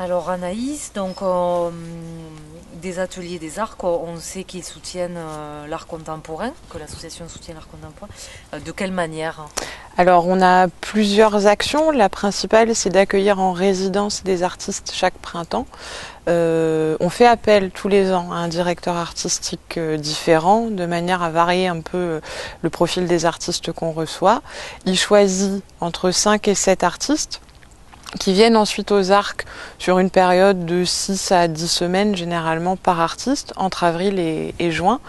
Alors Anaïs, des ateliers des arts, on sait qu'ils soutiennent l'art contemporain, que l'association soutient l'art contemporain. De quelle manière? Alors on a plusieurs actions. La principale, c'est d'accueillir en résidence des artistes chaque printemps. On fait appel tous les ans à un directeur artistique différent, de manière à varier un peu le profil des artistes qu'on reçoit. Il choisit entre 5 et 7 artistes qui viennent ensuite aux Arcs sur une période de 6 à 10 semaines généralement par artiste, entre avril et juin.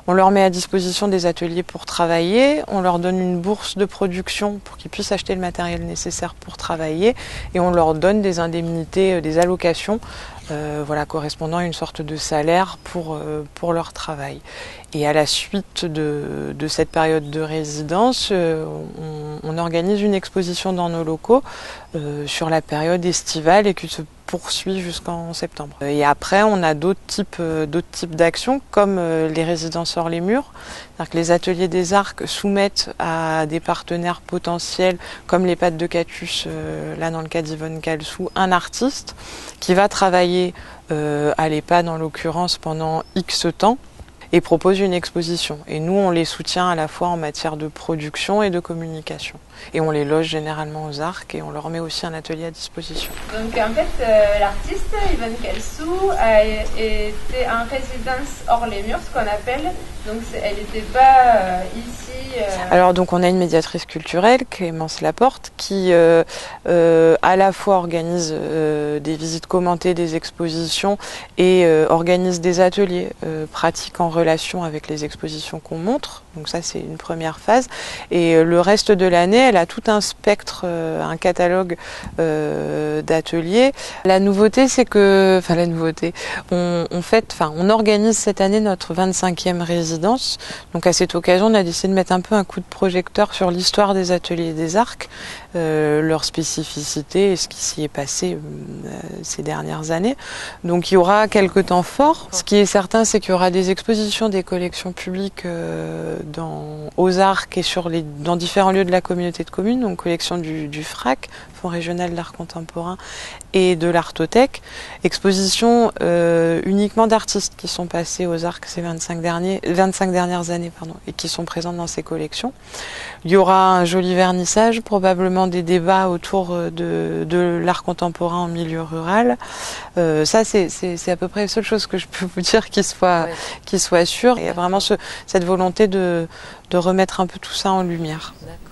On leur met à disposition des ateliers pour travailler, on leur donne une bourse de production pour qu'ils puissent acheter le matériel nécessaire pour travailler et on leur donne des indemnités, des allocations correspondant à une sorte de salaire pour leur travail. Et à la suite de cette période de résidence, on organise une exposition dans nos locaux sur la période estivale et qui se poursuit jusqu'en septembre. Et après, on a d'autres types d'actions comme les résidences hors les murs. C'est-à-dire que les ateliers des Arcs soumettent à des partenaires potentiels comme les Pattes de Catus, là dans le cas d'Yvonne Calsou, un artiste qui va travailler à l'EHPAD en l'occurrence pendant X temps et propose une exposition. Et nous, on les soutient à la fois en matière de production et de communication. Et on les loge généralement aux Arcs et on leur met aussi un atelier à disposition. Donc en fait, l'artiste Yvonne Calsou était en résidence hors les murs, ce qu'on appelle. Donc elle n'était pas ici. Alors donc on a une médiatrice culturelle, Clémence Laporte, qui à la fois organise des visites commentées, des expositions et organise des ateliers pratiques en relation avec les expositions qu'on montre. Donc ça c'est une première phase. Et le reste de l'année, elle a tout un spectre, un catalogue d'ateliers. La nouveauté, c'est que, on organise cette année notre 25e résidence. Donc à cette occasion, on a décidé de mettre un peu un coup de projecteur sur l'histoire des ateliers des Arcs, leur spécificité et ce qui s'y est passé ces dernières années. Donc il y aura quelques temps forts. Ce qui est certain, c'est qu'il y aura des expositions des collections publiques aux Arcs et dans différents lieux de la communauté de communes, donc collection du FRAC, Fonds régional d'art contemporain, et de l'Artothèque. Exposition uniquement d'artistes qui sont passés aux Arcs ces 25 dernières années et qui sont présents dans ces collections. Il y aura un joli vernissage, probablement des débats autour de l'art contemporain en milieu rural. Ça, c'est à peu près la seule chose que je peux vous dire qui soit sûre. Il y a vraiment cette volonté de remettre un peu tout ça en lumière. D'accord.